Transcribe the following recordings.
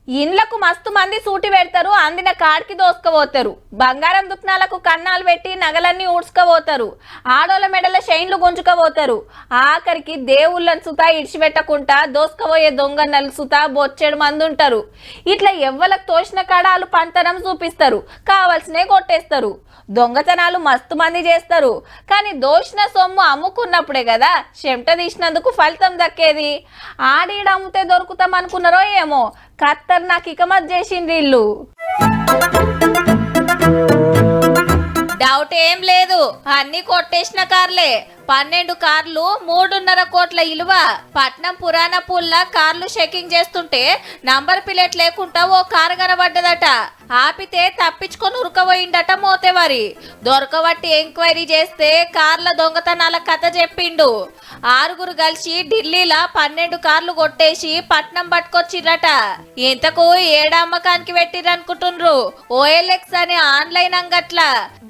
ఇండ్లకు మస్తు మంది సూటి పెడతారు, అందిన కాడికి దోసుకపోతారు. బంగారం దుకాణాలకు కన్నాలు పెట్టి నగలన్నీ ఊడ్చుకపోతారు. ఆడోళ్ళ మెడల చైన్లు గుంజుకపోతారు. ఆఖరికి దేవుళ్ళని సుతా ఇడిచిపెట్టకుండా దోసుకపోయే దొంగన్నలు సుతా బొచ్చెడు మంది ఉంటారు. ఇట్లా ఎవ్వలకు తోసిన కాడాలు పంతనం చూపిస్తారు, కావలసినే కొట్టేస్తారు. దొంగతనాలు మస్తు మంది చేస్తారు, కానీ దోషిన సొమ్ము అమ్ముకున్నప్పుడే కదా చెమట తీసినందుకు ఫలితం దక్కేది. ఆడీడ అమ్ముతే దొరుకుతాం అనుకున్నారో ఏమో, ఖతర్నాక్ ఇకమత్ చేసిండ్రు ఇల్లు. డౌట్ ఏం లేదు, అన్ని కొట్టేసిన కార్లే. 12 కార్లు 3.5 కోట్ల ఇలువ. పట్నం పురాణ పుల్ల కార్లు చెకింగ్ చేస్తుంటే నంబర్ ప్లేట్ లేకుండా ఓ కారు కనబడ్డదట. ఆపితే తప్పించుకొని ఉరకబోయిండట మోతేవారి. దొరకబట్టి ఎంక్వైరీ చేస్తే కార్ల దొంగతనాల కథ చెప్పిండు. 6 కలిసి ఢిల్లీలో 12 కార్లు కొట్టేసి పట్నం పట్టుకొచ్చిర్రట. ఇంతకు ఏడమ్మకానికి పెట్టిరనుకుంటుండ్రు. OLX అనే ఆన్లైన్ అంగట్ల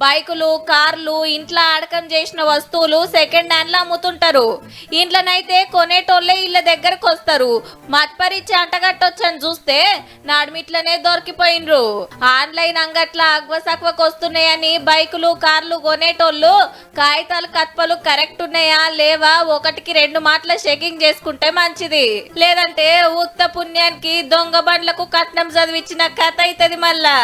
బైకులు, కార్లు, ఇంట్లో అడకం చేసిన వస్తువులు సెకండ్ హ్యాండ్ లో అమ్ముతుంటారు. ఇంట్లోనైతే కొనేటోళ్ళే ఇళ్ళ దగ్గరకు వస్తారు. మట్పరిచి అంటగట్టొచ్చని చూస్తే నాడుమిట్లనే దొరికిపోయినరు. ఆన్లైన్ అంగట్ల అగ్వసక్వకు వస్తున్నాయని బైకులు, కార్లు కొనేటోళ్ళు కాగితాలు, కత్పలు కరెక్ట్ ఉన్నాయా లేవా 1-2 మాటల చెకింగ్ చేసుకుంటే మంచిది. లేదంటే ఉత్త పుణ్యానికి దొంగ బండ్లకు కట్నం చదివించిన కథ అవుతుంది మళ్ళా.